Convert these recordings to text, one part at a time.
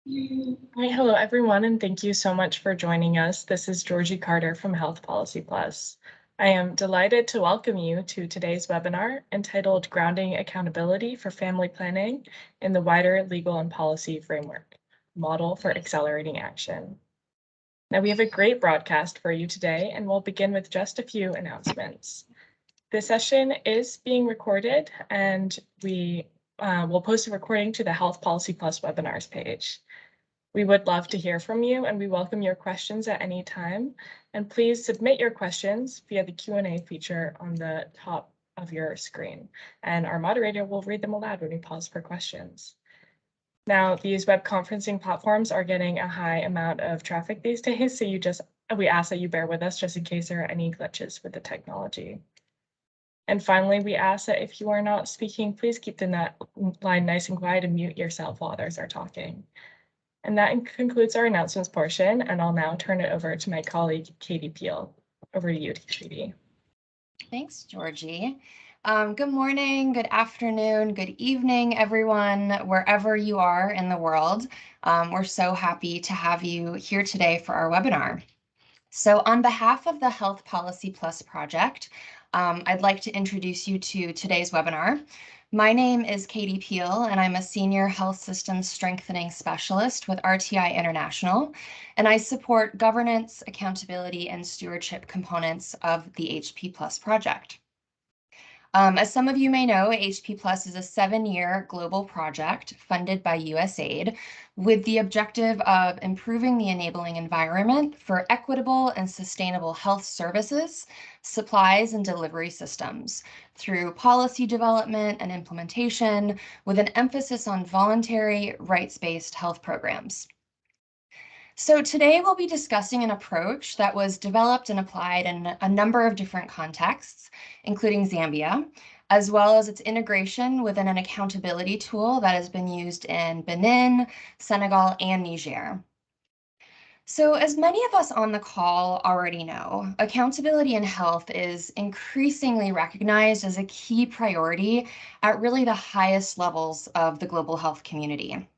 Hi, hello everyone, and thank you so much for joining us. This is Georgie Carter from Health Policy Plus. I am delighted to welcome you to today's webinar entitled Grounding Accountability for Family Planning in the Wider Legal and Policy Framework, Model for Accelerating Action. Now, we have a great broadcast for you today, and we'll begin with just a few announcements. This session is being recorded, and we will post a recording to the Health Policy Plus webinars page. We would love to hear from you, and we welcome your questions at any time. And please submit your questions via the Q&A feature on the top of your screen. And our moderator will read them aloud when we pause for questions. Now, these web conferencing platforms are getting a high amount of traffic these days, so we ask that you bear with us just in case there are any glitches with the technology. And finally, we ask that if you are not speaking, please keep the line nice and quiet and mute yourself while others are talking. And that concludes our announcements portion, and I'll now turn it over to my colleague, Katie Peel. Over to you, Katie. Thanks, Georgie. Good morning, good afternoon, good evening, everyone, wherever you are in the world. We're so happy to have you here today for our webinar. So on behalf of the Health Policy Plus project, I'd like to introduce you to today's webinar. My name is Katie Peel, and I'm a Senior Health Systems Strengthening Specialist with RTI International, and I support governance, accountability, and stewardship components of the HP Plus project. As some of you may know, HP Plus is a 7-year global project funded by USAID with the objective of improving the enabling environment for equitable and sustainable health services, supplies, and delivery systems through policy development and implementation with an emphasis on voluntary, rights-based health programs. So today we'll be discussing an approach that was developed and applied in a number of different contexts, including Zambia, as well as its integration within an accountability tool that has been used in Benin, Senegal, and Niger. So as many of us on the call already know, accountability in health is increasingly recognized as a key priority at really the highest levels of the global health community.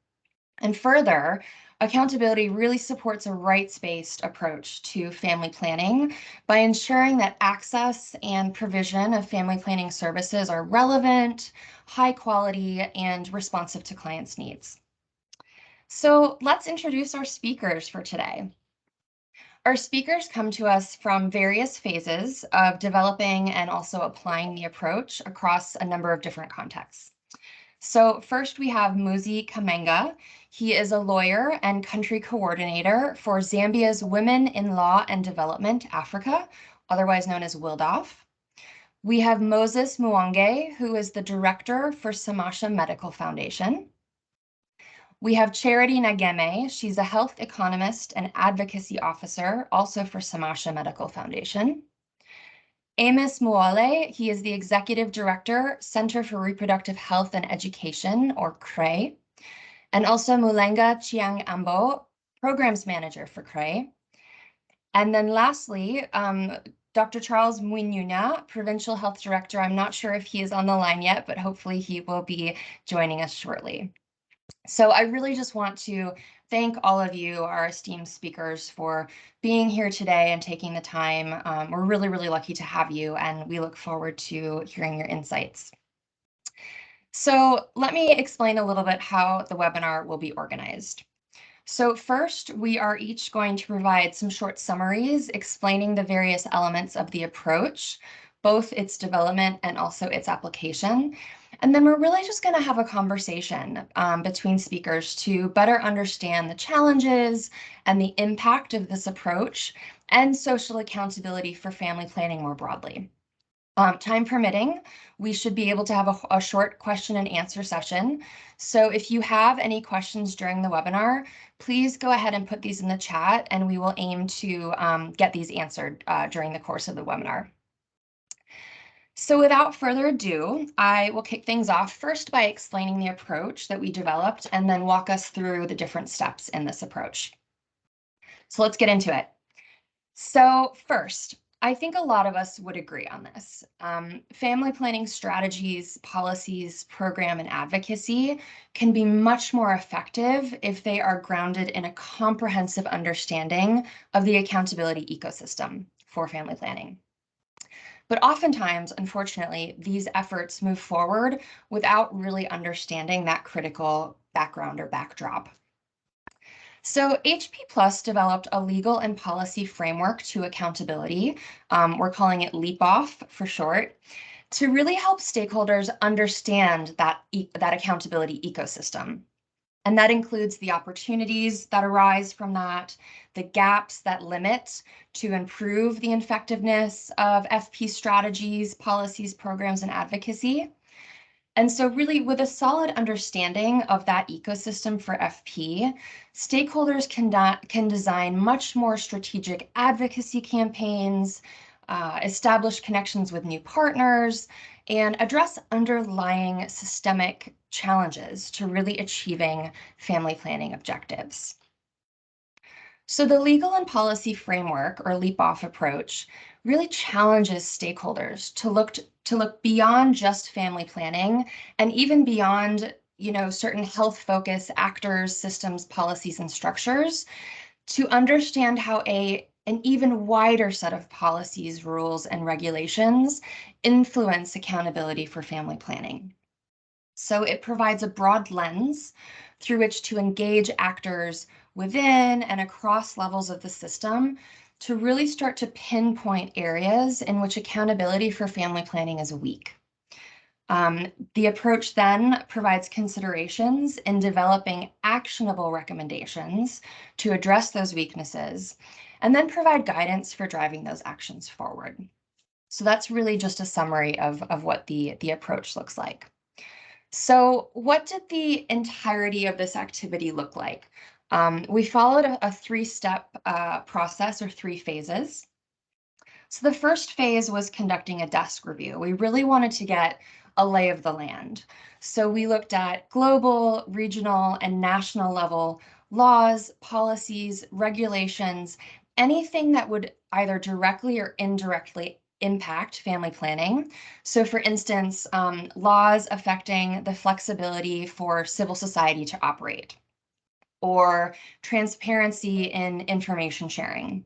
And further, accountability really supports a rights-based approach to family planning by ensuring that access and provision of family planning services are relevant, high quality, and responsive to clients' needs. So let's introduce our speakers for today. Our speakers come to us from various phases of developing and also applying the approach across a number of different contexts. So first we have Muzi Kamenga. He is a lawyer and country coordinator for Zambia's Women in Law and Development Africa, otherwise known as WILDOF. We have Moses Mwange, who is the director for Samasha Medical Foundation. We have Charity Nageme. She's a health economist and advocacy officer, also for Samasha Medical Foundation. Amos Muale, he is the Executive Director, Center for Reproductive Health and Education, or CRE, and also Mulenga Chiang Ambo, Programs Manager for CRE. And then lastly, Dr. Charles Mwinyunya, Provincial Health Director. I'm not sure if he is on the line yet, but hopefully he will be joining us shortly. So I really just want to thank all of you, our esteemed speakers, for being here today and taking the time. We're really, really lucky to have you, and we look forward to hearing your insights. So let me explain a little bit how the webinar will be organized. So first, we are each going to provide some short summaries explaining the various elements of the approach, both its development and also its application. And then we're really just going to have a conversation between speakers to better understand the challenges and the impact of this approach and social accountability for family planning more broadly. Time permitting, we should be able to have a short question and answer session. So if you have any questions during the webinar, please go ahead and put these in the chat, and we will aim to get these answered during the course of the webinar. So without further ado, I will kick things off first by explaining the approach that we developed and then walk us through the different steps in this approach. So let's get into it. So first, I think a lot of us would agree on this. Family planning strategies, policies, program, and advocacy can be much more effective if they are grounded in a comprehensive understanding of the accountability ecosystem for family planning. But oftentimes, unfortunately, these efforts move forward without really understanding that critical background or backdrop. So HP Plus developed a legal and policy framework to accountability. We're calling it Leap Off for short, to really help stakeholders understand that accountability ecosystem. And that includes the opportunities that arise from that, the gaps that limit to improve the effectiveness of FP strategies, policies, programs, and advocacy. And so really with a solid understanding of that ecosystem for FP, stakeholders can design much more strategic advocacy campaigns, establish connections with new partners, and address underlying systemic challenges to really achieving family planning objectives. So the legal and policy framework, or leap-off approach, really challenges stakeholders to look beyond just family planning and even beyond, certain health-focused actors, systems, policies, and structures to understand how an even wider set of policies, rules, and regulations influence accountability for family planning. So it provides a broad lens through which to engage actors within and across levels of the system to really start to pinpoint areas in which accountability for family planning is weak. The approach then provides considerations in developing actionable recommendations to address those weaknesses, and then provide guidance for driving those actions forward. So that's really just a summary of what the approach looks like. So what did the entirety of this activity look like? We followed a three-step process or 3 phases. So the first phase was conducting a desk review. We really wanted to get a lay of the land. So we looked at global, regional, and national level laws, policies, regulations, anything that would either directly or indirectly impact family planning. So for instance, laws affecting the flexibility for civil society to operate, or transparency in information sharing.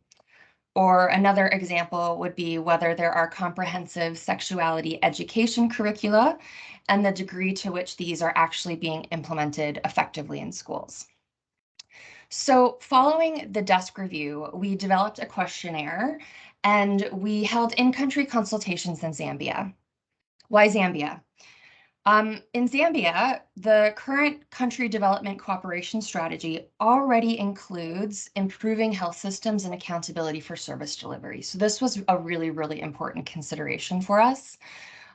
Or another example would be whether there are comprehensive sexuality education curricula and the degree to which these are actually being implemented effectively in schools. So following the desk review, we developed a questionnaire and we held in-country consultations in Zambia. Why Zambia? In Zambia, the current country development cooperation strategy already includes improving health systems and accountability for service delivery. So this was a really, really important consideration for us.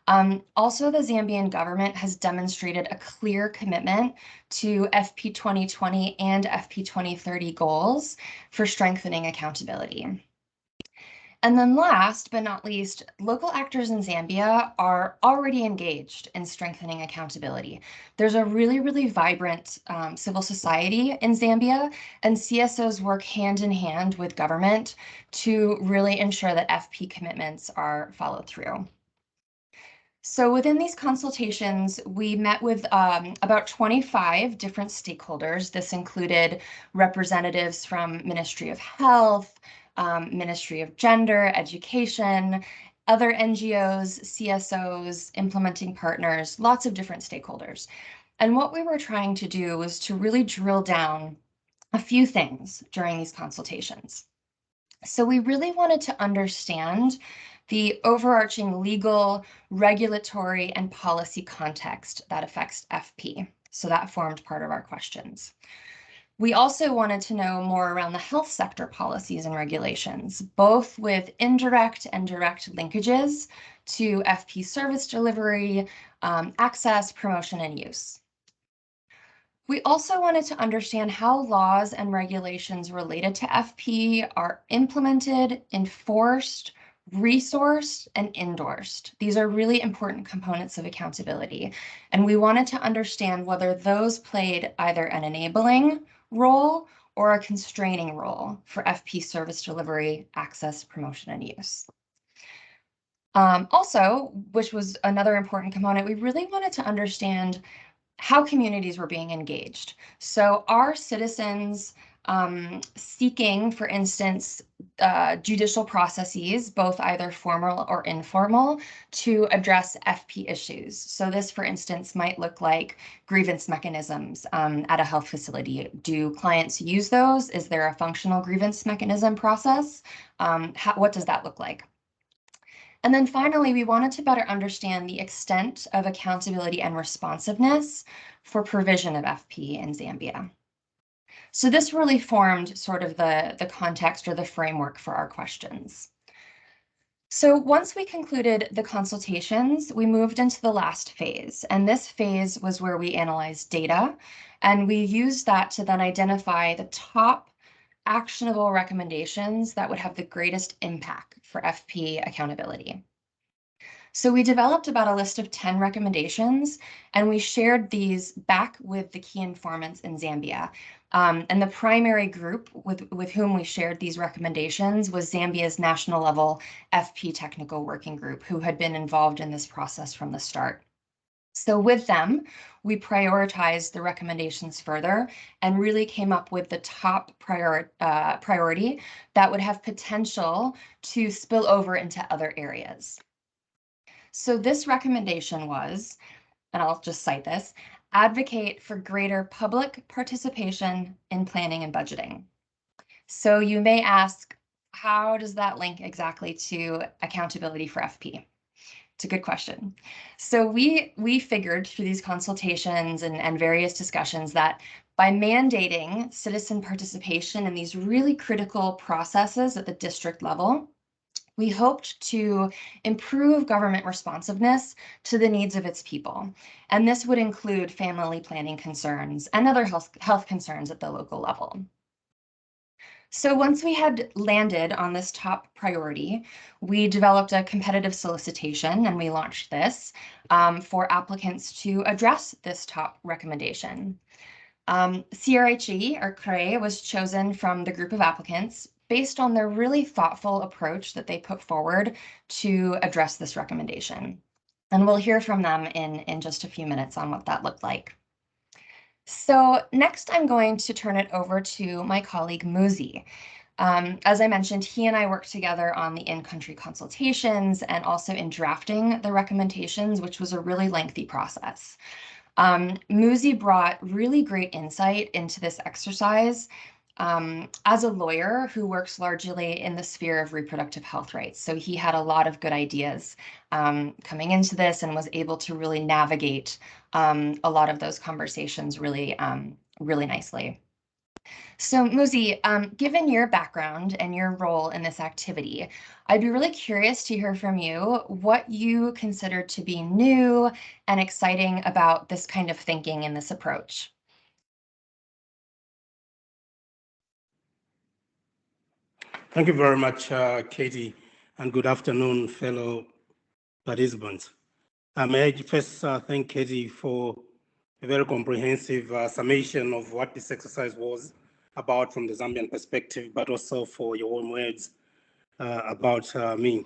Also, the Zambian government has demonstrated a clear commitment to FP 2020 and FP 2030 goals for strengthening accountability. And then last but not least, local actors in Zambia are already engaged in strengthening accountability. There's a really, really vibrant civil society in Zambia, and CSOs work hand in hand with government to really ensure that FP commitments are followed through. So within these consultations, we met with about 25 different stakeholders. This included representatives from Ministry of Health, Ministry of Gender, Education, other NGOs, CSOs, implementing partners, lots of different stakeholders. And what we were trying to do was to really drill down a few things during these consultations. So we really wanted to understand the overarching legal, regulatory, and policy context that affects FP. So that formed part of our questions. We also wanted to know more around the health sector policies and regulations, both with indirect and direct linkages to FP service delivery, access, promotion, and use. We also wanted to understand how laws and regulations related to FP are implemented, enforced, resourced, and endorsed. These are really important components of accountability, and we wanted to understand whether those played either an enabling role or a constraining role for FP service delivery, access, promotion, and use. Also, which was another important component, we really wanted to understand how communities were being engaged. So are citizens seeking, for instance, judicial processes, both either formal or informal, to address FP issues? So this, for instance, might look like grievance mechanisms at a health facility. Do clients use those? Is there a functional grievance mechanism process? What does that look like? And then finally, we wanted to better understand the extent of accountability and responsiveness for provision of FP in Zambia. So this really formed sort of the context or the framework for our questions. So once we concluded the consultations, we moved into the last phase. And this phase was where we analyzed data, and we used that to then identify the top actionable recommendations that would have the greatest impact for FP accountability. So we developed about a list of 10 recommendations, and we shared these back with the key informants in Zambia. And the primary group with whom we shared these recommendations was Zambia's national level FP technical working group, who had been involved in this process from the start. So with them, we prioritized the recommendations further and really came up with the top priority that would have potential to spill over into other areas. So this recommendation was, and I'll just cite this, advocate for greater public participation in planning and budgeting. So you may ask, how does that link exactly to accountability for FP? It's a good question. So we figured through these consultations and various discussions that by mandating citizen participation in these really critical processes at the district level, we hoped to improve government responsiveness to the needs of its people. And this would include family planning concerns and other health concerns at the local level. So once we had landed on this top priority, we developed a competitive solicitation and we launched this for applicants to address this top recommendation. CRHE, or CRE, was chosen from the group of applicants based on their really thoughtful approach that they put forward to address this recommendation. And we'll hear from them in just a few minutes on what that looked like. So next, I'm going to turn it over to my colleague, Muzi. As I mentioned, he and I worked together on the in-country consultations and also in drafting the recommendations, which was a really lengthy process. Muzi brought really great insight into this exercise as a lawyer who works largely in the sphere of reproductive health rights. So he had a lot of good ideas coming into this and was able to really navigate a lot of those conversations really nicely. So Muzi, given your background and your role in this activity, I'd be really curious to hear from you what you consider to be new and exciting about this kind of thinking and this approach. Thank you very much, Katie, and good afternoon, fellow participants. May I first thank Katie for a very comprehensive summation of what this exercise was about from the Zambian perspective, but also for your own words about me.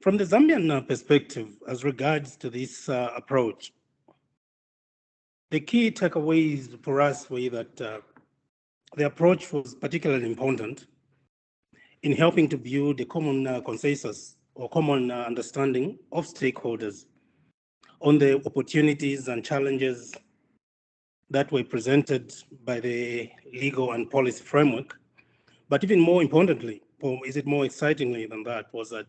From the Zambian perspective, as regards to this approach, the key takeaways for us were that the approach was particularly important in helping to build a common consensus or common understanding of stakeholders on the opportunities and challenges that were presented by the legal and policy framework. But even more importantly, or is it more excitingly than that, was that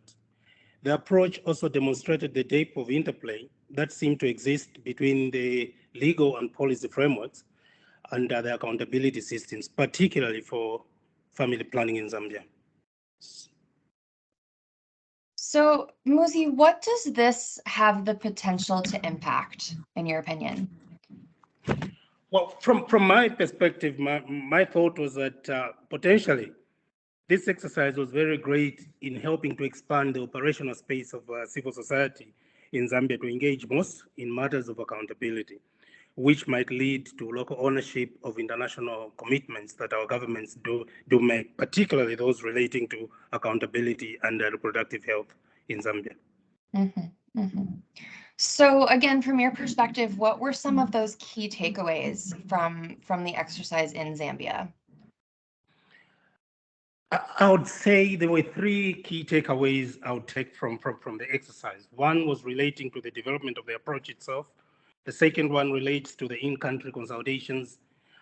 the approach also demonstrated the depth of interplay that seemed to exist between the legal and policy frameworks and the accountability systems, particularly for family planning in Zambia. So, Muzi, what does this have the potential to impact, in your opinion? Well, from my perspective, my thought was that potentially this exercise was very great in helping to expand the operational space of civil society in Zambia to engage most in matters of accountability, which might lead to local ownership of international commitments that our governments do make, particularly those relating to accountability and reproductive health in Zambia. Mm-hmm, mm-hmm. So again, from your perspective, what were some of those key takeaways from the exercise in Zambia? I would say there were three key takeaways I would take from the exercise. One was relating to the development of the approach itself. The second one relates to the in-country consultations.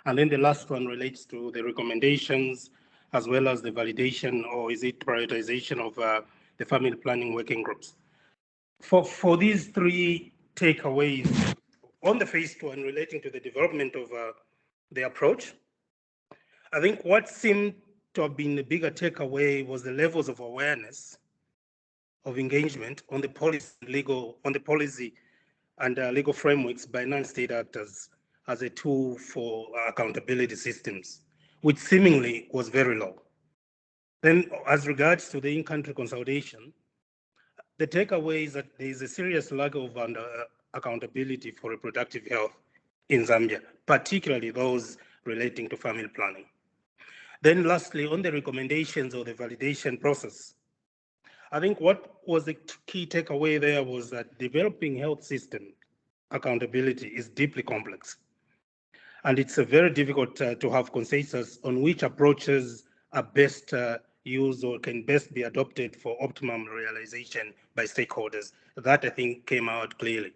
And then the last one relates to the recommendations, as well as the validation, or is it prioritization of the family planning working groups. For these three takeaways, on the phase one relating to the development of the approach, I think what seemed to have been the bigger takeaway was the levels of awareness of engagement on the policy and legal frameworks by non-state actors as a tool for accountability systems, which seemingly was very low. Then, as regards to the in-country consultation, the takeaway is that there is a serious lack of accountability for reproductive health in Zambia, particularly those relating to family planning. Then lastly, on the recommendations or the validation process, I think what was the key takeaway there was that developing health system accountability is deeply complex. And it's very difficult to have consensus on which approaches are best used or can best be adopted for optimum realization by stakeholders. That, I think, came out clearly.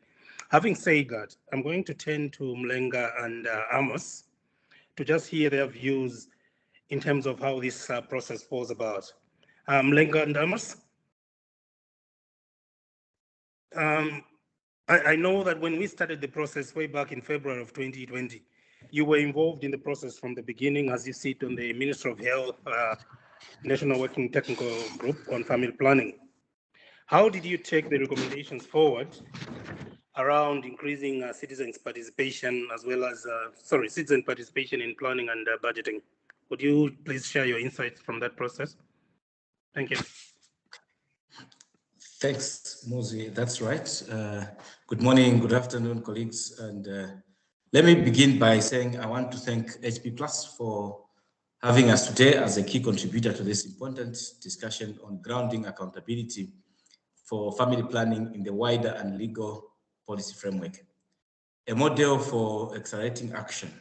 Having said that, I'm going to turn to Mlenga and Amos to just hear their views in terms of how this process falls about. Mlenga and Amos? I know that when we started the process way back in February of 2020, you were involved in the process from the beginning as you sit on the Ministry of Health National Working Technical Group on Family Planning. How did you take the recommendations forward around increasing citizens' participation as well as, citizen participation in planning and budgeting? Would you please share your insights from that process? Thank you. Thanks, Mozi. That's right. Good morning, good afternoon, colleagues. And let me begin by saying I want to thank HP Plus for having us today as a key contributor to this important discussion on grounding accountability for family planning in the wider and legal policy framework, a model for accelerating action.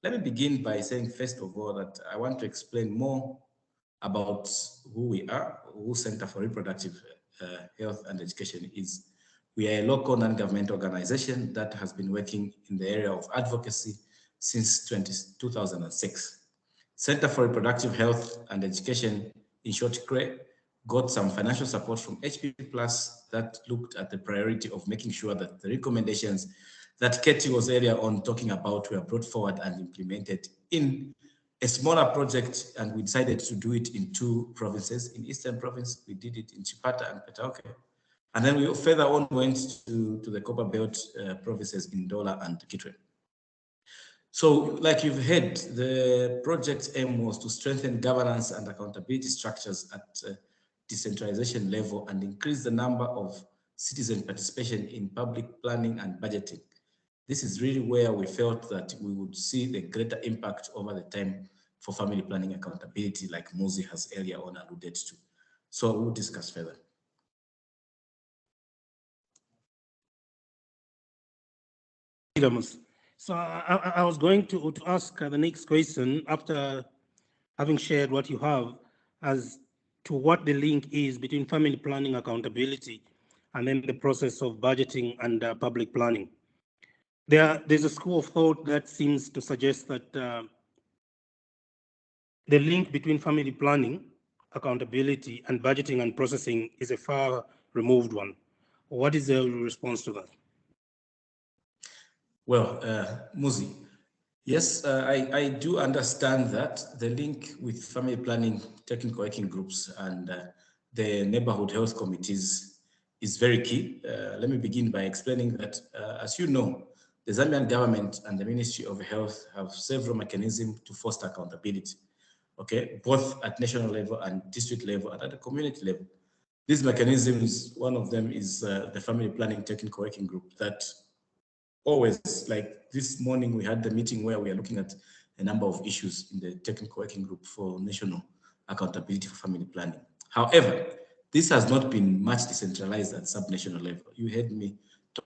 Let me begin by saying, first of all, that I want to explain more about who we are, who Center for Reproductive Health and Education is. We are a local non-government organization that has been working in the area of advocacy since 2006. Center for Reproductive Health and Education, in short, CRE, got some financial support from HP Plus that looked at the priority of making sure that the recommendations that Katie was earlier on talking about were brought forward and implemented in a smaller project, and we decided to do it in two provinces. In Eastern Province, we did it in Chipata and Petauke. And then we further on went to the Copper Belt provinces in Ndola and Kitwe. So like you've heard, the project's aim was to strengthen governance and accountability structures at decentralization level and increase the number of citizen participation in public planning and budgeting. This is really where we felt that we would see the greater impact over the time for family planning accountability, like Mozi has earlier on alluded to. So we'll discuss further. So I was going to ask the next question after having shared what you have as to what the link is between family planning accountability and then the process of budgeting and public planning. There's a school of thought that seems to suggest that the link between family planning, accountability, and budgeting and processing is a far removed one. What is the response to that? Well, Muzi, yes, I do understand that the link with family planning technical working groups and the neighborhood health committees is very key. Let me begin by explaining that, as you know, the Zambian government and the Ministry of Health have several mechanisms to foster accountability, okay, both at national level and district level and at the community level. These mechanisms, one of them is the Family Planning Technical Working Group that always, like this morning, we had the meeting where we are looking at a number of issues in the Technical Working Group for national accountability for family planning. However, this has not been much decentralized at subnational level. You heard me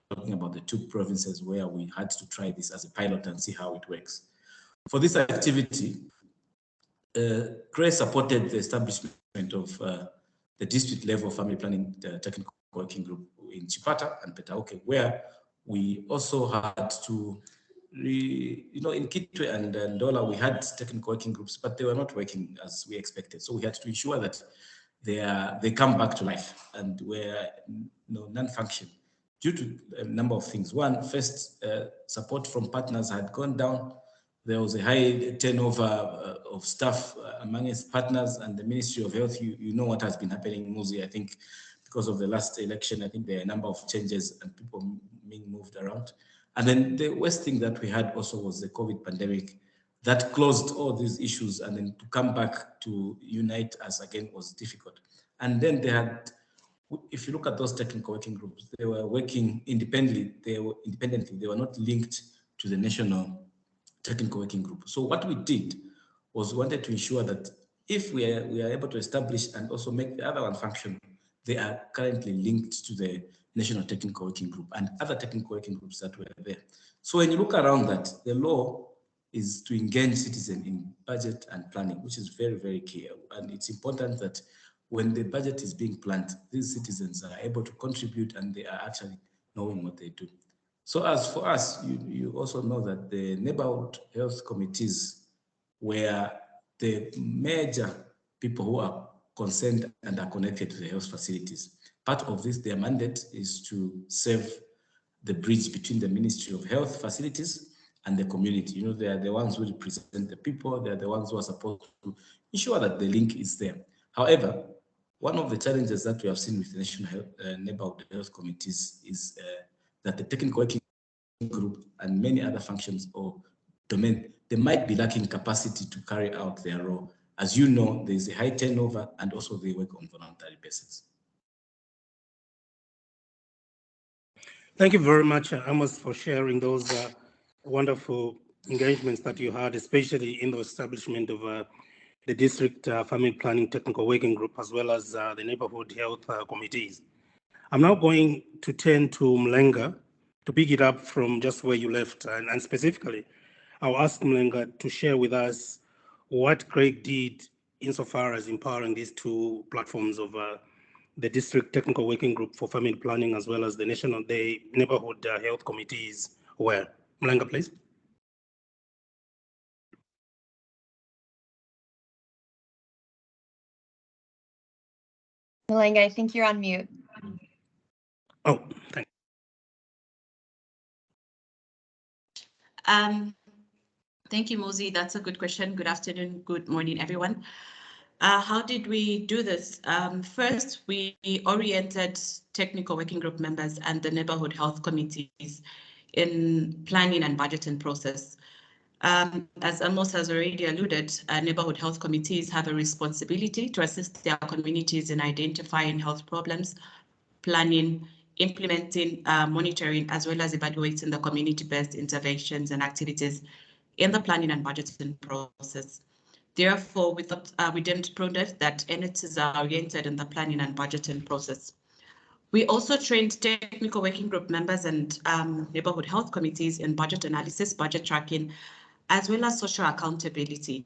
talking about the 2 provinces where we had to try this as a pilot and see how it works. For this activity, CRES supported the establishment of the district level family planning technical working group in Chipata and Petauke, where we also had to, in Kitwe and Ndola, we had technical working groups, but they were not working as we expected. So we had to ensure that they come back to life and were non-function due to a number of things. One, first, support from partners had gone down. There was a high turnover of staff among its partners, and the Ministry of Health, you know what has been happening, Muzi. I think because of the last election, I think there are a number of changes and people being moved around. And then the worst thing that we had also was the COVID pandemic that closed all these issues, and then to come back to unite us again was difficult. And then they had, if you look at those technical working groups, they were working independently. They were not linked to the national technical working group. So what we did was we wanted to ensure that if we are able to establish and also make the other one function, they are currently linked to the national technical working group and other technical working groups that were there. So when you look around that, the law is to engage citizens in budget and planning, which is very, very key. And it's important that when the budget is being planned, these citizens are able to contribute and they are actually knowing what they do. So as for us, you also know that the neighborhood health committees were the major people who are concerned and are connected to the health facilities. Part of this, their mandate is to serve the bridge between the Ministry of Health facilities and the community. They are the ones who represent the people. They are the ones who are supposed to ensure that the link is there. However, one of the challenges that we have seen with the national health, neighborhood health committees is that the technical working group and many other functions or domain, they might be lacking capacity to carry out their role. As you know, there is a high turnover and also they work on voluntary basis. Thank you very much, Amos, for sharing those wonderful engagements that you had, especially in the establishment of the district family planning technical working group, as well as the neighborhood health committees. I'm now going to turn to Mlenga to pick it up from just where you left, and specifically, I'll ask Mlenga to share with us what Craig did insofar as empowering these 2 platforms of the district technical working group for family planning, as well as the neighborhood health committees were. Mlenga, please. Mlenga, I think you're on mute. Oh, thank you. Thank you, Mozi. That's a good question. Good afternoon, good morning, everyone. How did we do this? First, we oriented technical working group members and the neighborhood health committees in planning and budgeting process. As Amos has already alluded, neighborhood health committees have a responsibility to assist their communities in identifying health problems, planning, implementing, monitoring, as well as evaluating the community-based interventions and activities in the planning and budgeting process. Therefore, we thought we deemed prudent that entities are oriented in the planning and budgeting process. We also trained technical working group members and neighborhood health committees in budget analysis, budget tracking, as well as social accountability.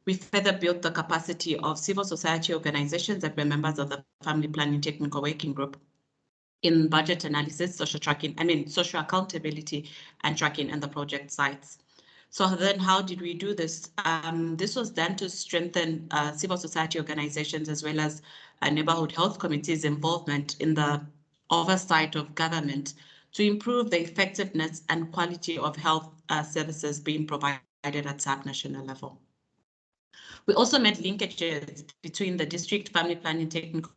We further built the capacity of civil society organizations that were members of the family planning technical working group in budget analysis, social accountability and tracking in the project sites. So then how did we do this? This was done to strengthen civil society organizations as well as neighborhood health committees' involvement in the oversight of government to improve the effectiveness and quality of health services being provided at subnational level. We also made linkages between the district family planning technical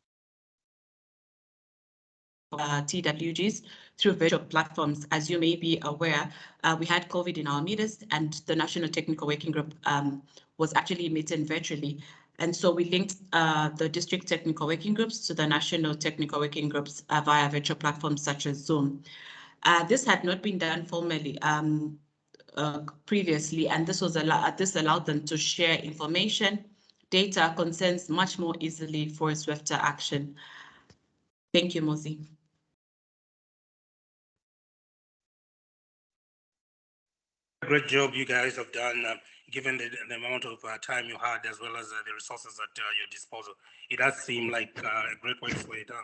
TWGs through virtual platforms. As you may be aware, we had COVID in our midst and the National Technical Working Group was actually meeting virtually. And so we linked the district technical working groups to the national technical working groups via virtual platforms such as Zoom. This had not been done formally previously, and this allowed them to share information, data, concerns much more easily for swifter action. Thank you, Mozi. Great job you guys have done, given the amount of time you had, as well as the resources at your disposal. It does seem like a great way to it done.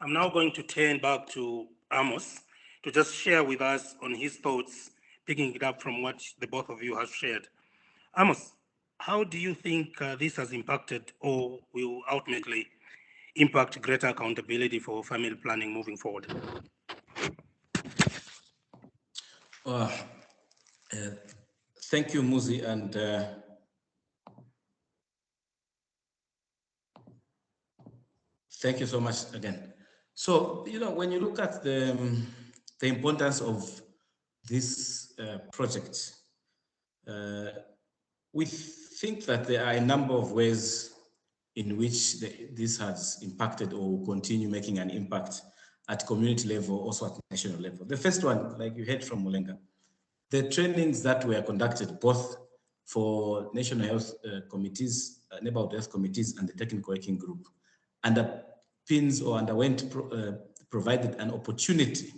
I'm now going to turn back to Amos to just share with us on his thoughts, picking it up from what the both of you have shared. Amos, how do you think this has impacted or will ultimately impact greater accountability for family planning moving forward? Thank you, Muzi, and thank you so much again. So, when you look at the importance of this project, we think that there are a number of ways in which this has impacted or will continue making an impact at community level, also at national level. The first one, like you heard from Mulenga, the trainings that were conducted both for national health committees, neighborhood health committees, and the technical working group, provided an opportunity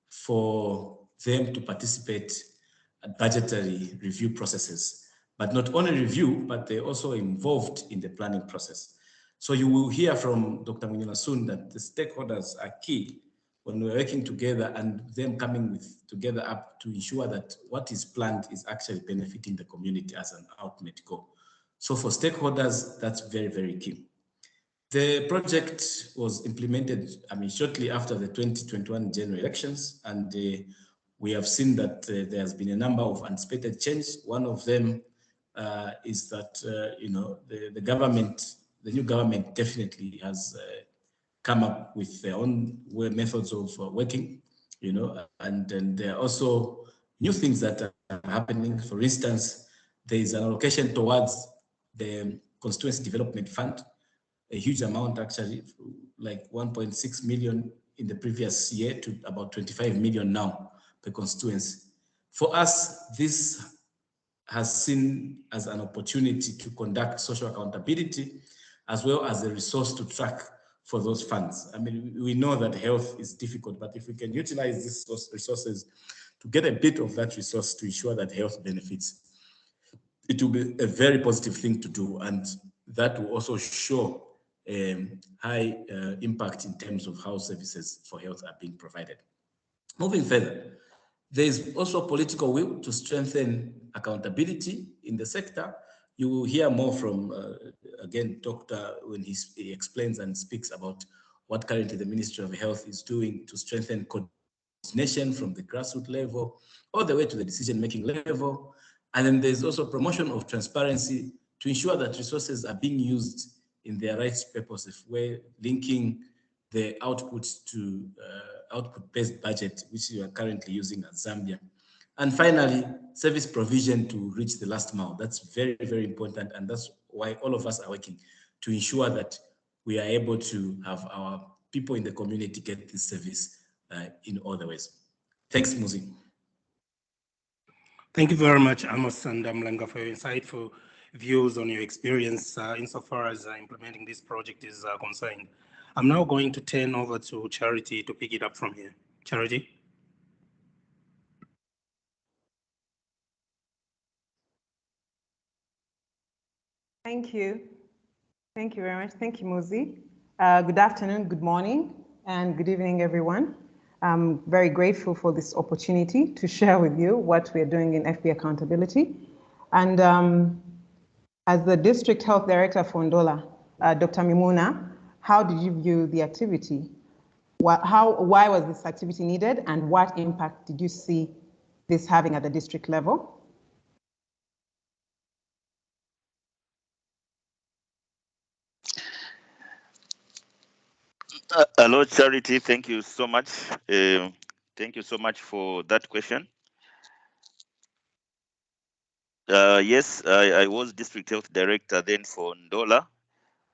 for them to participate at budgetary review processes, but not only review, but they're also involved in the planning process. So you will hear from Dr. Munyula soon that the stakeholders are key when we're working together and them coming together up to ensure that what is planned is actually benefiting the community as an ultimate goal. So for stakeholders, that's very, very key. The project was implemented, shortly after the 2021 general elections, and we have seen that there has been a number of anticipated changes. One of them is that, the government, the new government definitely has come up with their own methods of working, and then there are also new things that are happening. For instance, there is an allocation towards the Constituency Development Fund, a huge amount actually, like 1.6 million in the previous year to about 25 million now per constituency. For us, this has seen as an opportunity to conduct social accountability as well as a resource to track for those funds. We know that health is difficult, but if we can utilize these resources to get a bit of that resource to ensure that health benefits, it will be a very positive thing to do. And that will also show high impact in terms of how services for health are being provided. Moving further, there is also political will to strengthen accountability in the sector. You will hear more from, again, Doctor, when he explains and speaks about what currently the Ministry of Health is doing to strengthen coordination from the grassroots level all the way to the decision-making level. And then there's also promotion of transparency to ensure that resources are being used in their right purpose. If we're linking the output to output-based budget, which we are currently using at Zambia. And finally, service provision to reach the last mile. That's very, very important. And that's why all of us are working to ensure that we are able to have our people in the community get this service in all the ways. Thanks, Muzi. Thank you very much, Amos and Mlenga, for your insightful views on your experience insofar as implementing this project is concerned. I'm now going to turn over to Charity to pick it up from here. Charity? Thank you. Thank you very much. Thank you, Muzi. Good afternoon, good morning, and good evening, everyone. I'm very grateful for this opportunity to share with you what we're doing in FP accountability. And as the District Health Director for Ndola, Dr. Mimuna, how did you view the activity? Why was this activity needed, and what impact did you see this having at the district level? Hello, Charity. Thank you so much. Thank you so much for that question. Yes, I was District Health Director then for Ndola,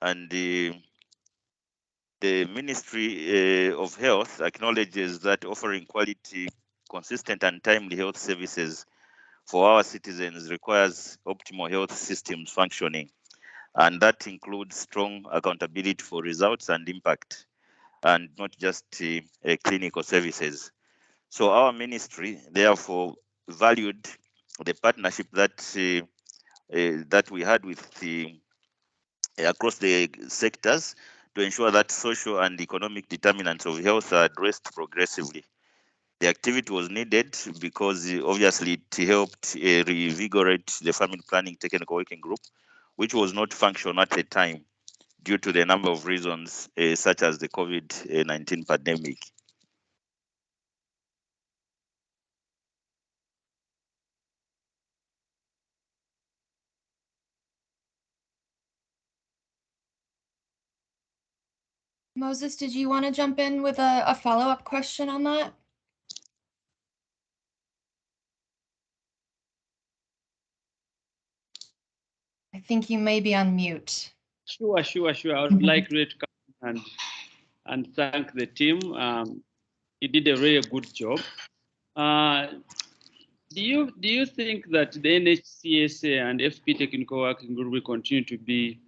and the Ministry of Health acknowledges that offering quality, consistent, and timely health services for our citizens requires optimal health systems functioning, and that includes strong accountability for results and impact. and not just clinical services. So our ministry, therefore, valued the partnership that we had with across the sectors to ensure that social and economic determinants of health are addressed progressively. The activity was needed because obviously it helped reinvigorate the family planning technical working group, which was not functional at the time due to the number of reasons such as the COVID-19 pandemic. Moses, did you want to jump in with a follow-up question on that? I think you may be on mute. Sure. I would like to come and thank the team. You did a really good job. Do you think that the NHCSA and FP Technical Working Group will continue to be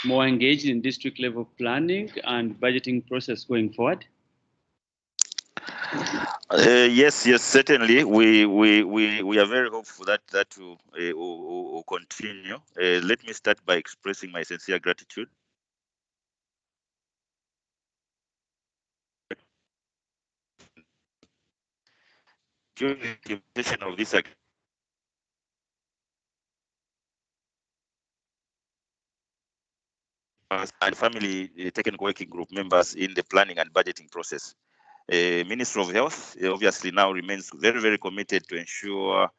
more engaged in district level planning and budgeting process going forward? Yes, certainly. We are very hopeful that will continue. Let me start by expressing my sincere gratitude during the implementation of this and family technical working group members in the planning and budgeting process. Ministry of Health obviously now remains very, very committed to ensure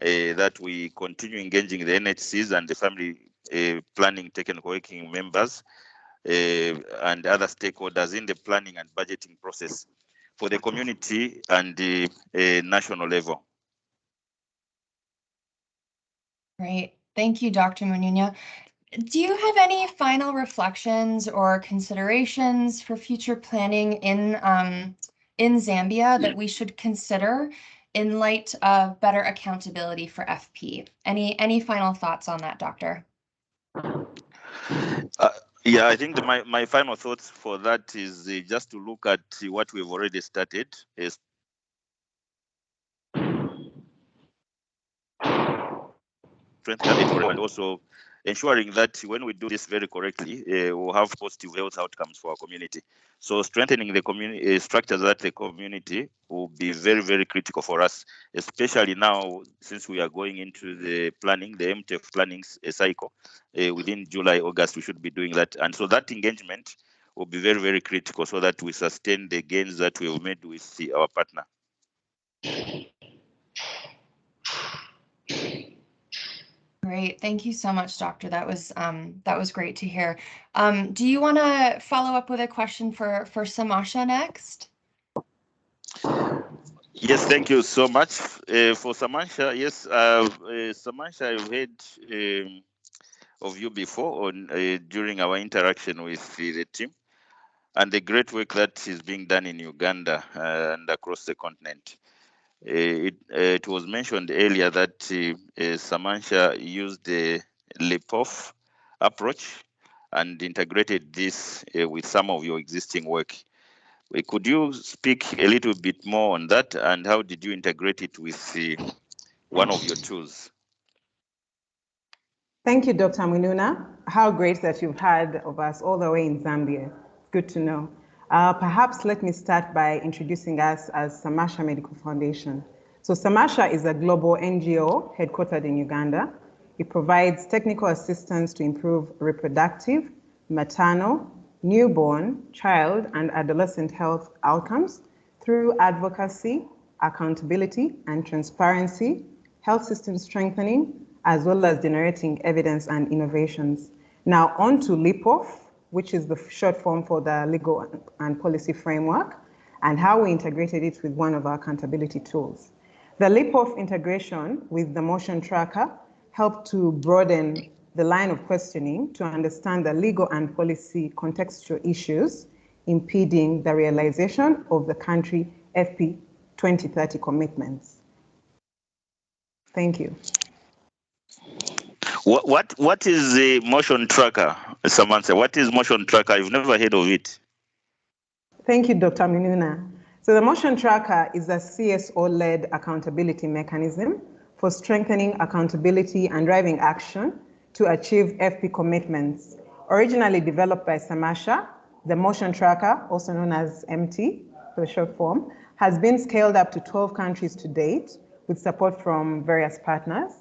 that we continue engaging the NHCs and the family planning technical working members and other stakeholders in the planning and budgeting process for the community and the national level. Great. Thank you, Dr. Mununya. Do you have any final reflections or considerations for future planning in Zambia that we should consider in light of better accountability for FP? Any final thoughts on that, Doctor? Yeah, I think my final thoughts for that is just to look at what we've already started. And also ensuring that when we do this very correctly, we'll have positive health outcomes for our community. So strengthening the community structures at the community will be very, very critical for us, especially now since we are going into the planning, the MTF planning cycle. Within July, August, we should be doing that. And so that engagement will be very, very critical so that we sustain the gains that we have made with our partner. Great. Thank you so much, Doctor. That was great to hear. Do you want to follow up with a question for Samasha next? Yes, thank you so much. For Samasha, yes, Samasha, I've heard of you before during our interaction with the team and the great work that is being done in Uganda and across the continent. It was mentioned earlier that Samasha used the leap-off approach and integrated this with some of your existing work. Could you speak a little bit more on that, and how did you integrate it with one of your tools? Thank you, Dr. Mununa. How great that you've had of us all the way in Zambia. Good to know. Perhaps let me start by introducing us as Samasha Medical Foundation. So Samasha is a global NGO headquartered in Uganda. It provides technical assistance to improve reproductive, maternal, newborn, child, and adolescent health outcomes through advocacy, accountability, and transparency, health system strengthening, as well as generating evidence and innovations. Now on to LEAP-OFF, which is the short form for the legal and policy framework, and how we integrated it with one of our accountability tools. The LEAP-OFF integration with the motion tracker helped to broaden the line of questioning to understand the legal and policy contextual issues impeding the realization of the country FP 2030 commitments. Thank you. What is the motion tracker, Samantha? What is motion tracker? I've never heard of it. Thank you, Dr. Minuna. So the motion tracker is a CSO-led accountability mechanism for strengthening accountability and driving action to achieve FP commitments. Originally developed by Samasha, the motion tracker, also known as MT for the short form, has been scaled up to 12 countries to date with support from various partners.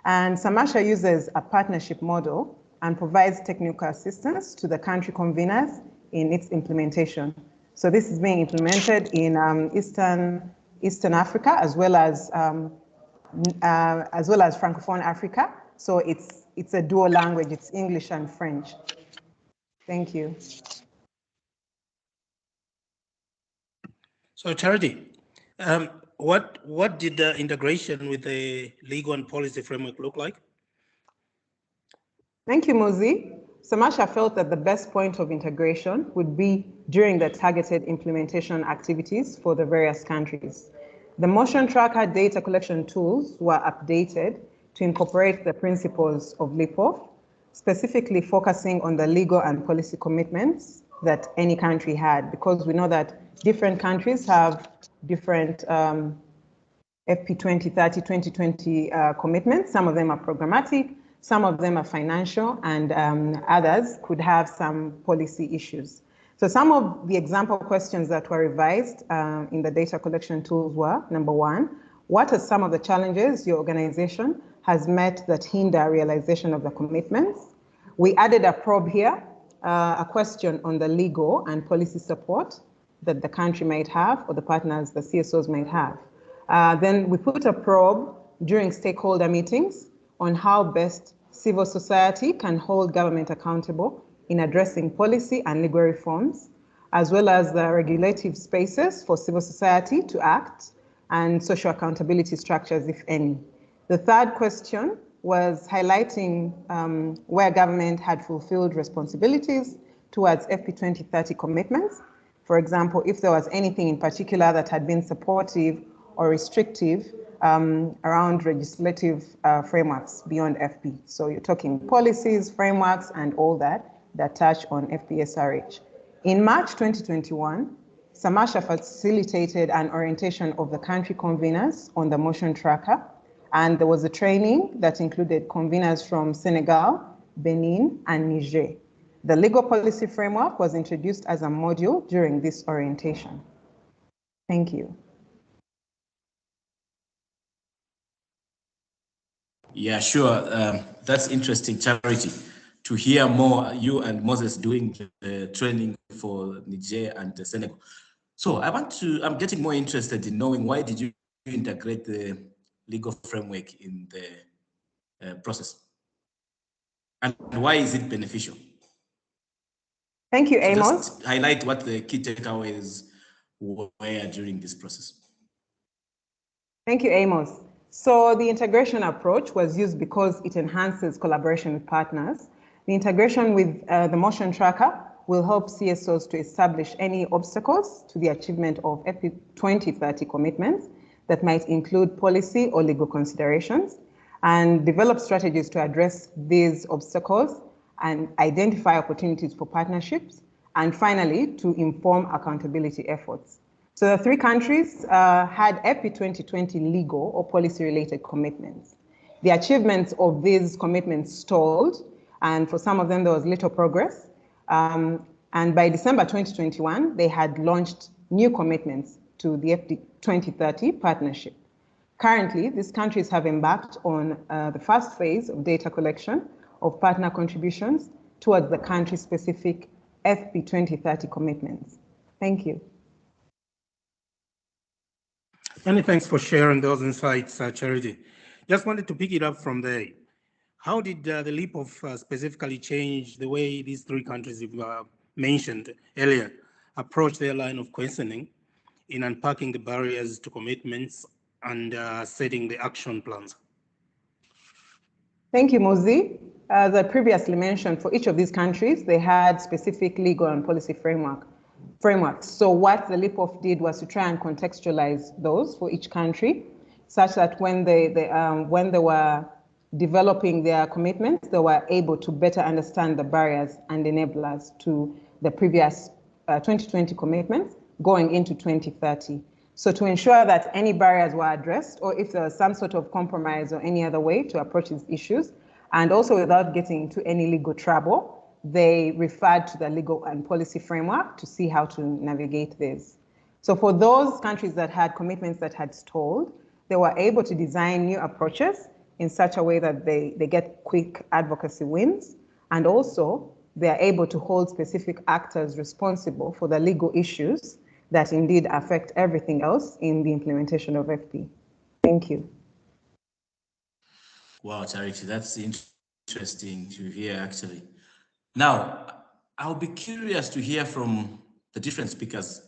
And Samasha uses a partnership model and provides technical assistance to the country conveners in its implementation. So this is being implemented in Eastern Africa as well as Francophone Africa. So it's a dual language. It's English and French. Thank you. So Charity, what did the integration with the legal and policy framework look like? Thank you, Mozi. Samasha felt that the best point of integration would be during the targeted implementation activities for the various countries. The motion tracker data collection tools were updated to incorporate the principles of LIPOF, specifically focusing on the legal and policy commitments that any country had, because we know that different countries have different FP 2030, 2020 commitments. Some of them are programmatic, some of them are financial, and others could have some policy issues. So some of the example questions that were revised in the data collection tools were, number one, what are some of the challenges your organization has met that hinder realization of the commitments? We added a probe here, a question on the legal and policy support that the country might have or the partners, the CSOs might have. Then we put a probe during stakeholder meetings on how best civil society can hold government accountable in addressing policy and legal reforms, as well as the regulative spaces for civil society to act and social accountability structures, if any. The third question was highlighting where government had fulfilled responsibilities towards FP 2030 commitments. For example, if there was anything in particular that had been supportive or restrictive around legislative frameworks beyond FP. So you're talking policies, frameworks, and all that touch on FPSRH. In March 2021, Samasha facilitated an orientation of the country conveners on the motion tracker, and there was a training that included conveners from Senegal, Benin, and Niger. The legal policy framework was introduced as a module during this orientation. Thank you. Yeah, sure. That's interesting, Charity, to hear more you and Moses doing the training for Niger and Senegal. So I'm getting more interested in knowing, why did you integrate the legal framework in the process? And why is it beneficial? Thank you, Amos. Just highlight what the key takeaways were during this process. Thank you, Amos. So the integration approach was used because it enhances collaboration with partners. The integration with the motion tracker will help CSOs to establish any obstacles to the achievement of FP 2030 commitments that might include policy or legal considerations, and develop strategies to address these obstacles and identify opportunities for partnerships, and finally, to inform accountability efforts. So the three countries had FP 2020 legal or policy-related commitments. The achievements of these commitments stalled, and for some of them there was little progress. And by December 2021, they had launched new commitments to the FP 2030 partnership. Currently, these countries have embarked on the first phase of data collection of partner contributions towards the country-specific FP 2030 commitments. Thank you. Many thanks for sharing those insights, Charity. Just wanted to pick it up from there. How did the LIPOF specifically change the way these three countries you've mentioned earlier approach their line of questioning in unpacking the barriers to commitments and setting the action plans? Thank you, Mozi. As I previously mentioned, for each of these countries, they had specific legal and policy frameworks. So what the LIPOF did was to try and contextualize those for each country, such that when they were developing their commitments, they were able to better understand the barriers and enablers to the previous 2020 commitments going into 2030. So to ensure that any barriers were addressed, or if there was some sort of compromise or any other way to approach these issues, and also without getting into any legal trouble, they referred to the legal and policy framework to see how to navigate this. So for those countries that had commitments that had stalled, they were able to design new approaches in such a way that they get quick advocacy wins, and also they are able to hold specific actors responsible for the legal issues that indeed affect everything else in the implementation of FP. Thank you. Wow, Charity, that's interesting to hear, actually. Now, I'll be curious to hear from the different speakers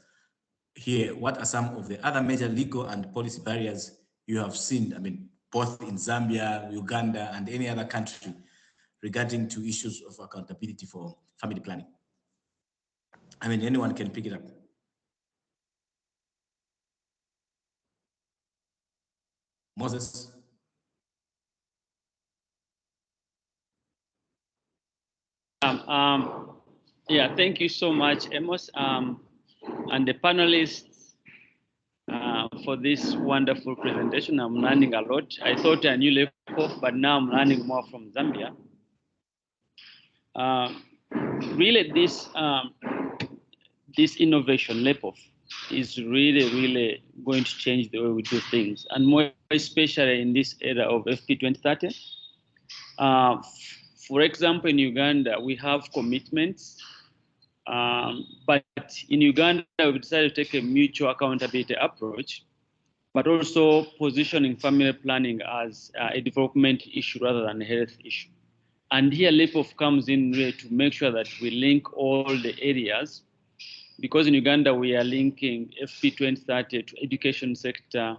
here, what are some of the other major legal and policy barriers you have seen, I mean, both in Zambia, Uganda, and any other country regarding to issues of accountability for family planning? I mean, anyone can pick it up. Moses? Yeah, thank you so much, Amos, and the panelists for this wonderful presentation. I'm learning a lot. I thought I knew LEPOF, but now I'm learning more from Zambia. Really, this innovation, LEPOF, is really going to change the way we do things, and more especially in this era of FP 2030. For example, in Uganda, we have commitments, but in Uganda, we've decided to take a mutual accountability approach, but also positioning family planning as a development issue rather than a health issue. And here, LEPOF comes in really to make sure that we link all the areas, because in Uganda, we are linking FP 2030 to education sector,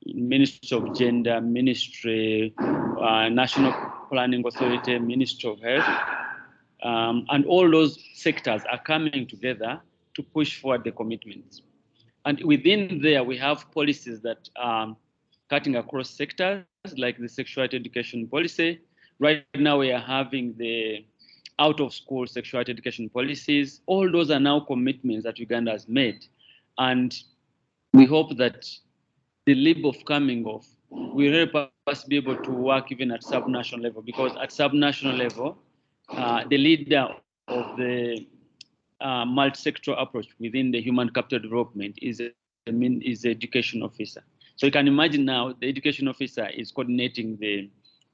Ministry of Gender, Ministry, National Planning Authority, Ministry of Health, and all those sectors are coming together to push forward the commitments. And within there, we have policies that are cutting across sectors, like the sexuality education policy. Right now, we are having the out-of-school sexuality education policies. All those are now commitments that Uganda has made. And we hope that the leap of coming off will help us be able to work even at sub-national level, because at sub-national level, the leader of the multi-sectoral approach within the human capital development is the education officer. So you can imagine now the education officer is coordinating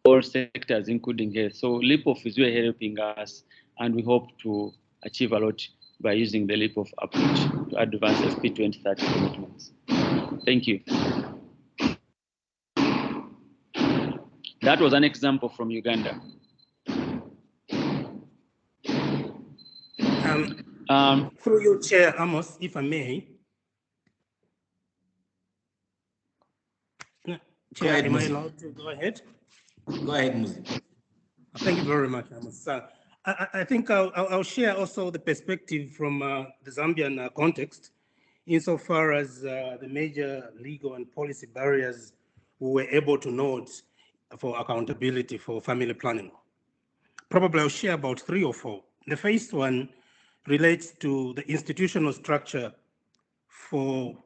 all sectors, including health. So LEPOF is really helping us, and we hope to achieve a lot by using the LEPOF approach to advance FP 2030 commitments. Thank you. That was an example from Uganda. Through your chair, Amos, if I may. Chair, am I allowed to go ahead? Go ahead, Muzi. Thank you very much, Amos. I think I'll share also the perspective from the Zambian context, insofar as the major legal and policy barriers we were able to note for accountability for family planning. Probably I'll share about 3 or 4. The first one relates to the institutional structure for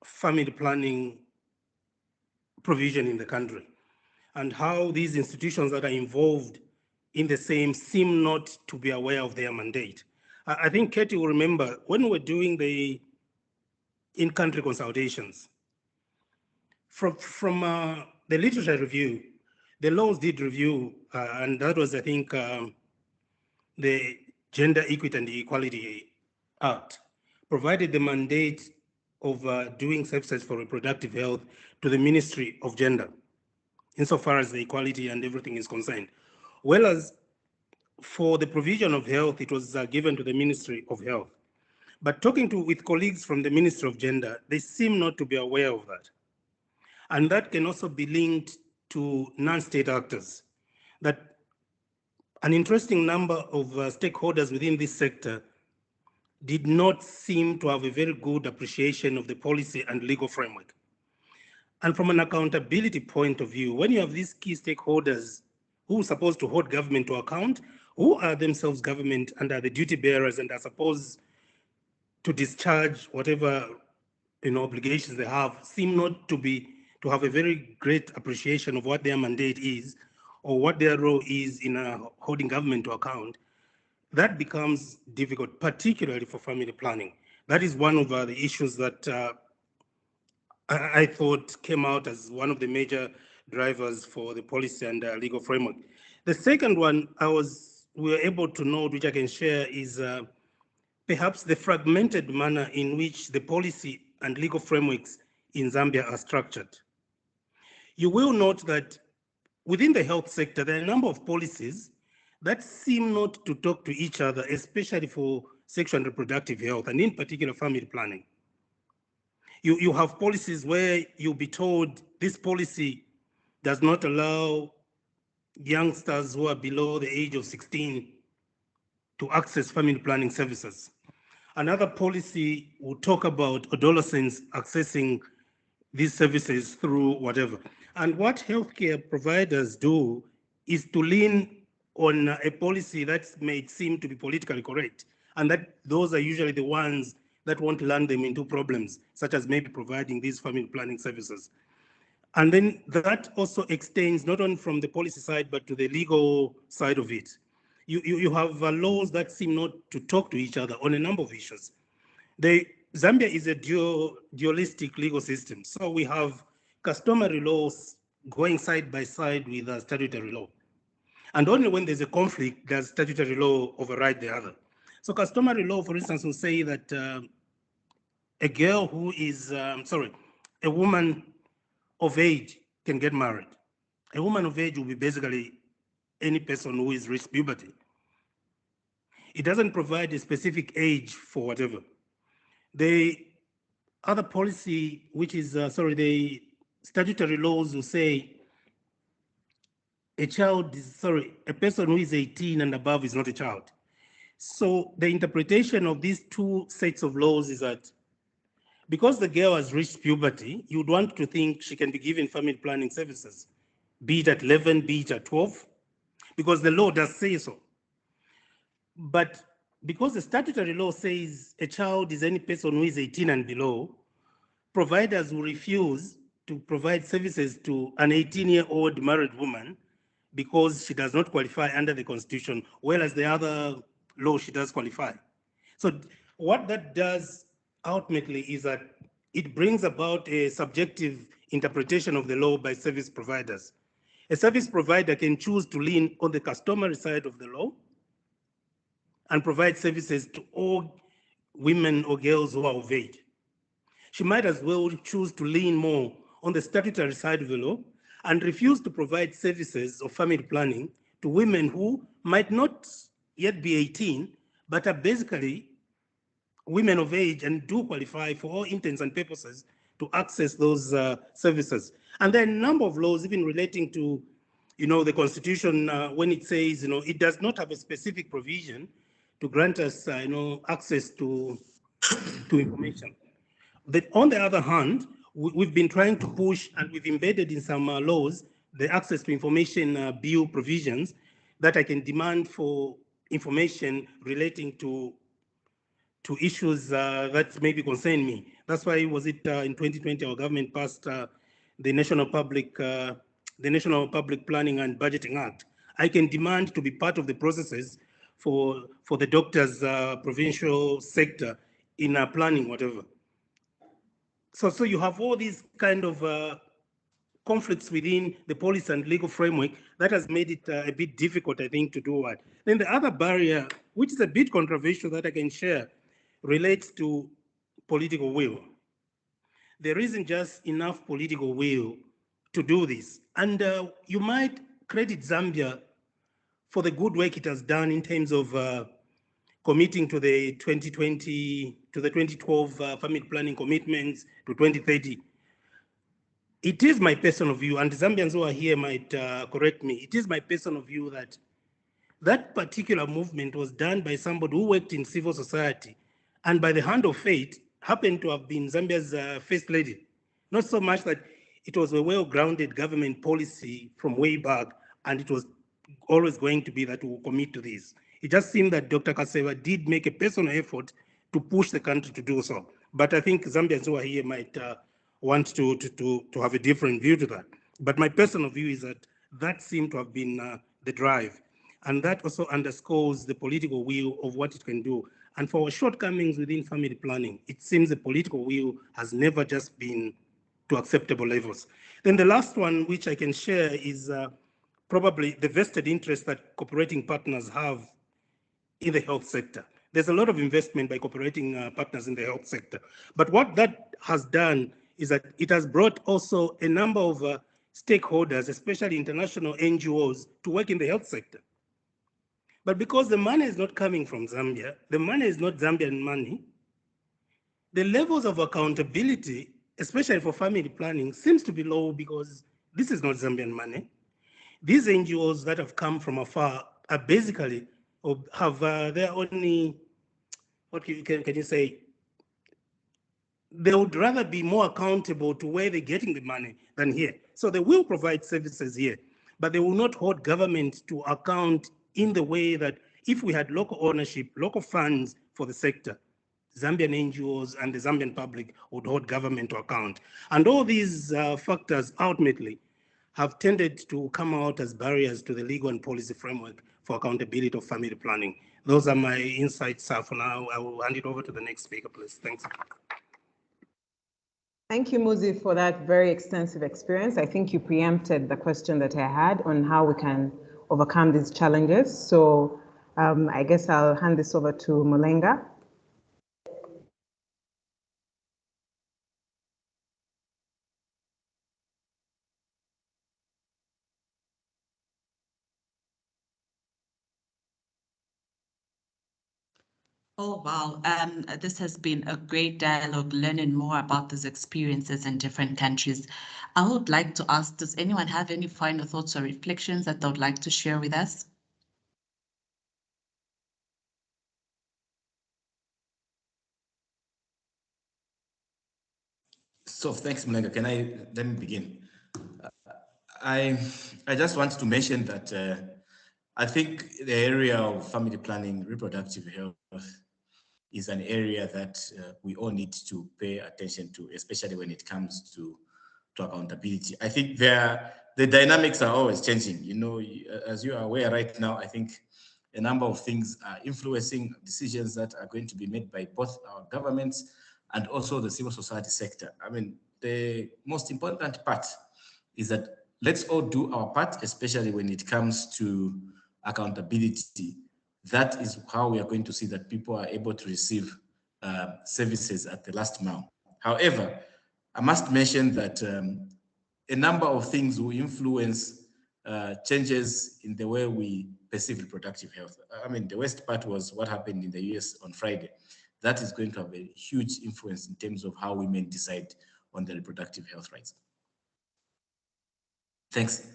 family planning provision in the country, and how these institutions that are involved in the same seem not to be aware of their mandate. I think Katie will remember when we were doing the in-country consultations, from the literature review, the laws did review, and that was, I think, the Gender Equity and Equality Act, provided the mandate of doing services for reproductive health to the Ministry of Gender, insofar as the equality and everything is concerned. Whereas for the provision of health, it was given to the Ministry of Health. But talking with colleagues from the Ministry of Gender, they seem not to be aware of that. And that can also be linked to non-state actors, that an interesting number of stakeholders within this sector did not seem to have a very good appreciation of the policy and legal framework. And from an accountability point of view, when you have these key stakeholders who are supposed to hold government to account, who are themselves government and are the duty bearers and are supposed to discharge whatever obligations they have seem not to have a very great appreciation of what their mandate is or what their role is in holding government to account. That becomes difficult, particularly for family planning. That is one of the issues that I thought came out as one of the major drivers for the policy and legal framework. The second one we were able to note, which I can share, is perhaps the fragmented manner in which the policy and legal frameworks in Zambia are structured. You will note that within the health sector, there are a number of policies that seem not to talk to each other, especially for sexual and reproductive health, and in particular, family planning. You have policies where you'll be told this policy does not allow youngsters who are below the age of 16 to access family planning services. Another policy will talk about adolescents accessing these services through whatever. And what healthcare providers do is to lean on a policy that may seem to be politically correct, and that those are usually the ones that won't land them into problems, such as maybe providing these family planning services. And then that also extends not only from the policy side, but to the legal side of it. You have laws that seem not to talk to each other on a number of issues. Zambia is a dualistic legal system. So we have customary laws going side by side with statutory law. And only when there's a conflict does statutory law override the other. So customary law, for instance, will say that a girl who is, a woman of age can get married. A woman of age will be basically any person who is reached puberty. It doesn't provide a specific age for whatever. The other policy, which is, the statutory laws will say a person who is 18 and above is not a child. So the interpretation of these two sets of laws is that because the girl has reached puberty, you'd want to think she can be given family planning services, be it at 11, be it at 12, because the law does say so. But because the statutory law says a child is any person who is 18 and below, providers will refuse to provide services to an 18-year-old married woman because she does not qualify under the Constitution, whereas the other law she does qualify. So what that does ultimately is that it brings about a subjective interpretation of the law by service providers. A service provider can choose to lean on the customary side of the law and provide services to all women or girls who are of age. She might as well choose to lean more on the statutory side of the law and refuse to provide services of family planning to women who might not yet be 18, but are basically women of age and do qualify for all intents and purposes to access those services. And there are a number of laws even relating to, the Constitution when it says, it does not have a specific provision to grant us, access to information. But on the other hand, we've been trying to push, and we've embedded in some laws the access to information bill provisions that I can demand for information relating to issues that maybe concern me. That's why was it in 2020 our government passed the National Public Planning and Budgeting Act. I can demand to be part of the processes for the doctors' provincial sector in planning whatever. So you have all these kind of conflicts within the policy and legal framework that has made it a bit difficult, I think, to do what. Then the other barrier, which is a bit controversial that I can share, relates to political will. There isn't just enough political will to do this. And you might credit Zambia for the good work it has done in terms of committing to the 2012 family planning commitments to 2030. It is my personal view, and Zambians who are here might correct me. It is my personal view that that particular movement was done by somebody who worked in civil society, and by the hand of fate, happened to have been Zambia's first lady. Not so much that it was a well-grounded government policy from way back, and it was always going to be that we'll commit to this. It just seemed that Dr. Kaseva did make a personal effort to push the country to do so. But I think Zambians who are here might want to have a different view to that. But my personal view is that that seemed to have been the drive. And that also underscores the political will of what it can do. And for our shortcomings within family planning, it seems the political will has never just been to acceptable levels. Then the last one, which I can share, is probably the vested interest that cooperating partners have in the health sector. There's a lot of investment by cooperating partners in the health sector. But what that has done is that it has brought also a number of stakeholders, especially international NGOs, to work in the health sector. But because the money is not coming from Zambia, the money is not Zambian money, the levels of accountability, especially for family planning, seems to be low because this is not Zambian money. These NGOs that have come from afar are basically, or have their only, what can you say, they would rather be more accountable to where they're getting the money than here. So they will provide services here, but they will not hold government to account in the way that if we had local ownership, local funds for the sector, Zambian NGOs and the Zambian public would hold government to account. And all these factors ultimately have tended to come out as barriers to the legal and policy framework for accountability of family planning. Those are my insights for now. I will hand it over to the next speaker, please. Thanks. Thank you, Muzi, for that very extensive experience. I think you preempted the question that I had on how we can overcome these challenges. So I guess I'll hand this over to Mulenga. Oh, wow. This has been a great dialogue, learning more about these experiences in different countries. I would like to ask, does anyone have any final thoughts or reflections that they would like to share with us? So thanks, Mulenga. Let me begin. I just want to mention that I think the area of family planning, reproductive health, is an area that we all need to pay attention to, especially when it comes to accountability. I think the dynamics are always changing. You know, as you are aware right now, I think a number of things are influencing decisions that are going to be made by both our governments and also the civil society sector. I mean, the most important part is that let's all do our part, especially when it comes to accountability. That is how we are going to see that people are able to receive services at the last mile. However, I must mention that a number of things will influence changes in the way we perceive reproductive health. I mean, the worst part was what happened in the US on Friday. That is going to have a huge influence in terms of how women decide on their reproductive health rights. Thanks.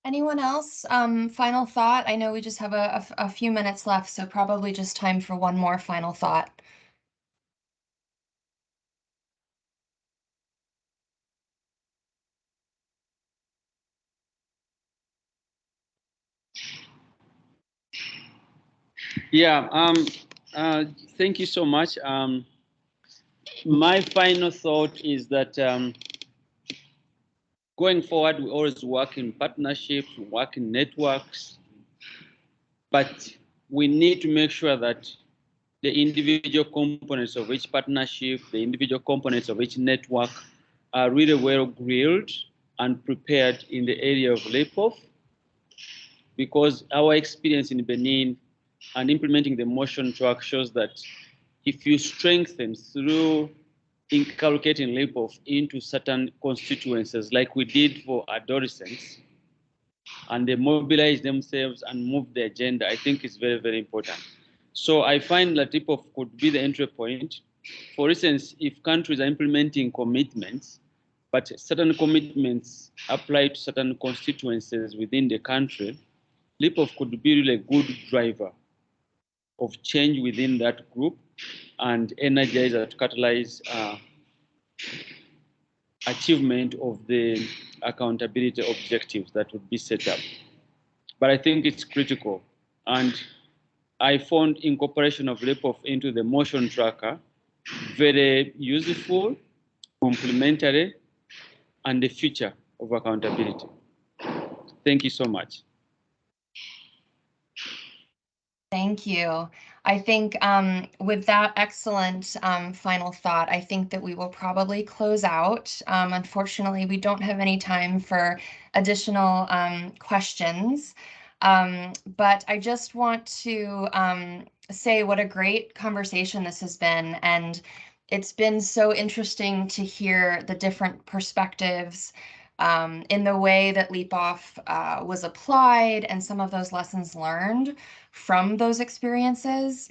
Anyone else? Final thought? I know we just have a few minutes left, so probably just time for one more final thought. Yeah, thank you so much. My final thought is that going forward, we always work in partnerships, work in networks, but we need to make sure that the individual components of each partnership, the individual components of each network are really well grilled and prepared in the area of LAPOF, because our experience in Benin and implementing the motion track shows that if you strengthen through inculcating LAPOF into certain constituencies, like we did for adolescents, and they mobilize themselves and move the agenda, I think it's very, very important. So I find that LAPOF could be the entry point. For instance, if countries are implementing commitments, but certain commitments apply to certain constituencies within the country, LAPOF could be really a good driver of change within that group and energize or to catalyze achievement of the accountability objectives that would be set up. but I think it's critical. And I found incorporation of LEPOF into the motion tracker very useful, complementary, and the future of accountability. Thank you so much. Thank you. I think with that excellent final thought, I think that we will probably close out. Unfortunately, we don't have any time for additional questions, but I just want to say what a great conversation this has been, and it's been so interesting to hear the different perspectives in the way that LEPOF was applied and some of those lessons learned from those experiences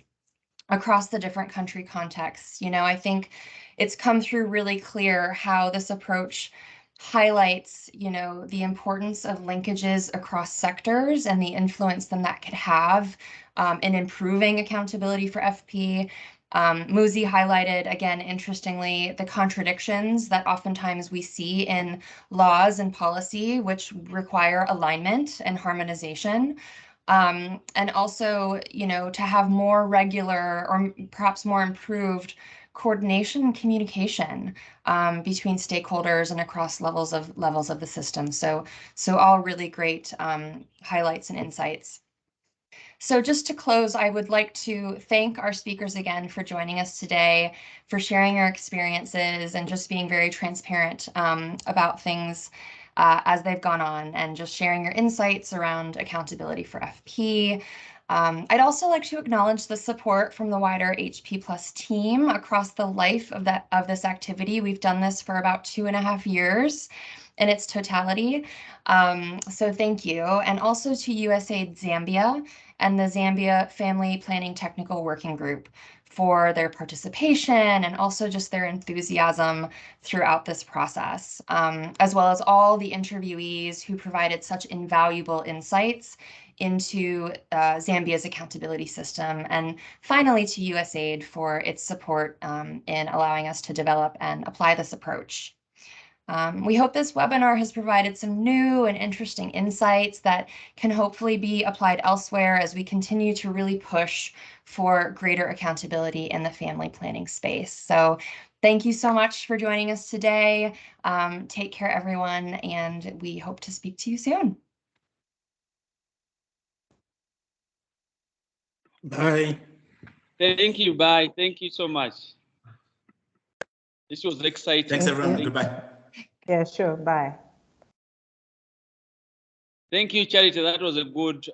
across the different country contexts. You know, I think it's come through really clear how this approach highlights, you know, the importance of linkages across sectors and the influence that could have in improving accountability for FP. Muzi highlighted, again, interestingly, the contradictions that oftentimes we see in laws and policy, which require alignment and harmonization. And also, you know, to have more regular or perhaps more improved coordination and communication between stakeholders and across levels of the system. So all really great highlights and insights. So just to close, I would like to thank our speakers again for joining us today, for sharing your experiences and just being very transparent about things as they've gone on and just sharing your insights around accountability for FP. I'd also like to acknowledge the support from the wider HP Plus team across the life of this activity. We've done this for about 2.5 years in its totality. So thank you. And also to USAID Zambia and the Zambia Family Planning Technical Working Group for their participation and also just their enthusiasm throughout this process, as well as all the interviewees who provided such invaluable insights into Zambia's accountability system. And finally to USAID for its support in allowing us to develop and apply this approach. We hope this webinar has provided some new and interesting insights that can hopefully be applied elsewhere as we continue to really push for greater accountability in the family planning space. So thank you so much for joining us today. Take care, everyone, and we hope to speak to you soon. Bye. Thank you. Bye. Thank you so much. This was exciting. Thanks, everyone. Goodbye. Yeah, sure. Bye. Thank you, Charity. That was a good